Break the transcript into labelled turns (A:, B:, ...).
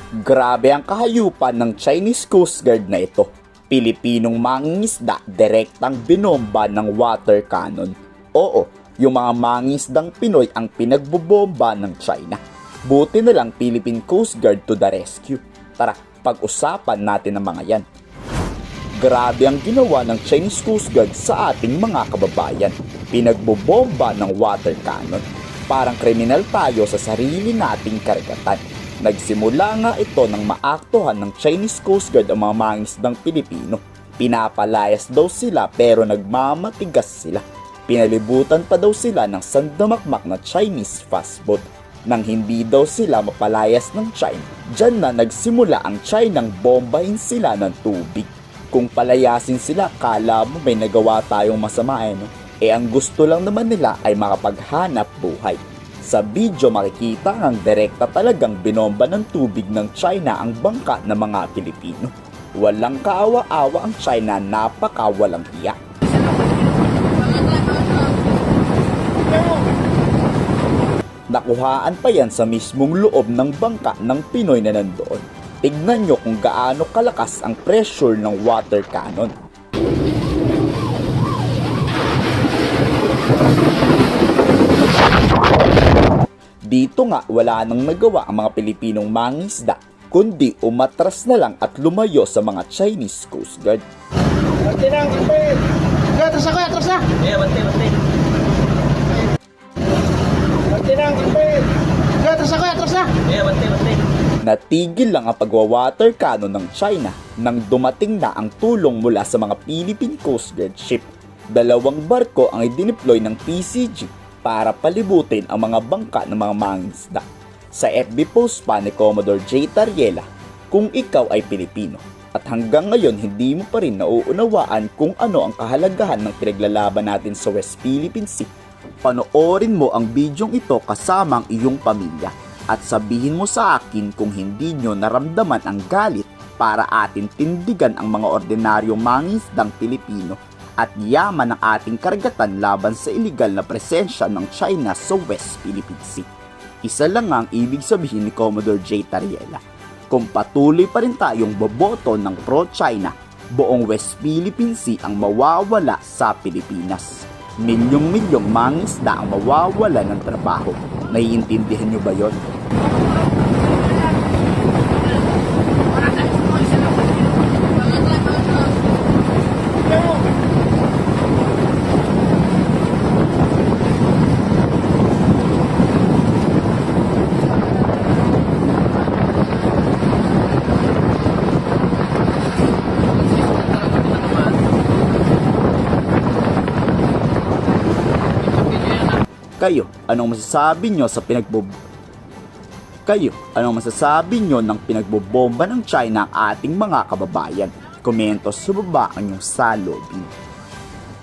A: Grabe ang kahayupan ng Chinese Coast Guard na ito. Pilipinong mangingisda direktang binomba ng water cannon. Oo, yung mga mangingisdang Pinoy ang pinagbobomba ng China. Buti na lang Philippine Coast Guard to the rescue. Tara, pag-usapan natin ang mga yan. Grabe ang ginawa ng Chinese Coast Guard sa ating mga kababayan. Pinagbobomba ng water cannon. Parang kriminal tayo sa sarili nating karagatan. Nagsimula nga ito nang maaktuhan ng Chinese Coast Guard ang mga mangingisdang Pilipino. Pinapalayas daw sila pero nagmamatigas sila. Pinalibutan pa daw sila ng sandamakmak na Chinese fast boat. Nang hindi daw sila mapalayas ng China, dyan na nagsimula ang Chinang bombahin sila ng tubig. Kung palayasin sila, kala mo may nagawa tayong masama no? Ang gusto lang naman nila ay makapaghanap buhay. Sa video makikita ang direkta talagang binomba ng tubig ng China ang bangka ng mga Pilipino. Walang kaawa-awa ang China, napakawalang hiya. Nakuhaan pa yan sa mismong loob ng bangka ng Pinoy na nandoon. Tignan nyo kung gaano kalakas ang pressure ng water cannon. Dito nga wala nang nagawa ang mga Pilipinong mangingisda, kundi umatras na lang at lumayo sa mga Chinese Coast Guard.
B: Bante na, bante! Atras na, atras na!
C: Bante.
B: Bante na, bante! Atras na!
C: Bante.
A: Natigil lang ang pagwa-water cannon ng China nang dumating na ang tulong mula sa mga Philippine Coast Guard ship. 2 barko ang idineploy ng PCG para palibutin ang mga bangka ng mga mangingisda. Sa FB post pa ni Commodore J. Tariela, kung ikaw ay Pilipino at hanggang ngayon hindi mo pa rin nauunawaan kung ano ang kahalagahan ng pinaglalaban natin sa West Philippine Sea, panoorin mo ang bidyong ito kasama ang iyong pamilya at sabihin mo sa akin kung hindi nyo naramdaman ang galit para atin tindigan ang mga ordinaryong mangingisdang Pilipino at yaman ng ating karagatan laban sa iligal na presensya ng China sa West Philippine Sea. Isa lang ang ibig sabihin ni Commodore J. Tariela. Kung patuloy pa rin tayong boboto ng pro-China, buong West Philippine Sea ang mawawala sa Pilipinas. Milyong-milyong mangingisda ang mawawala ng trabaho. Naiintindihan nyo ba yon? Kayo, anong masasabi nyo ng pinagbobomba ng China ang ating mga kababayan? Komento sa baba ang inyong salubin.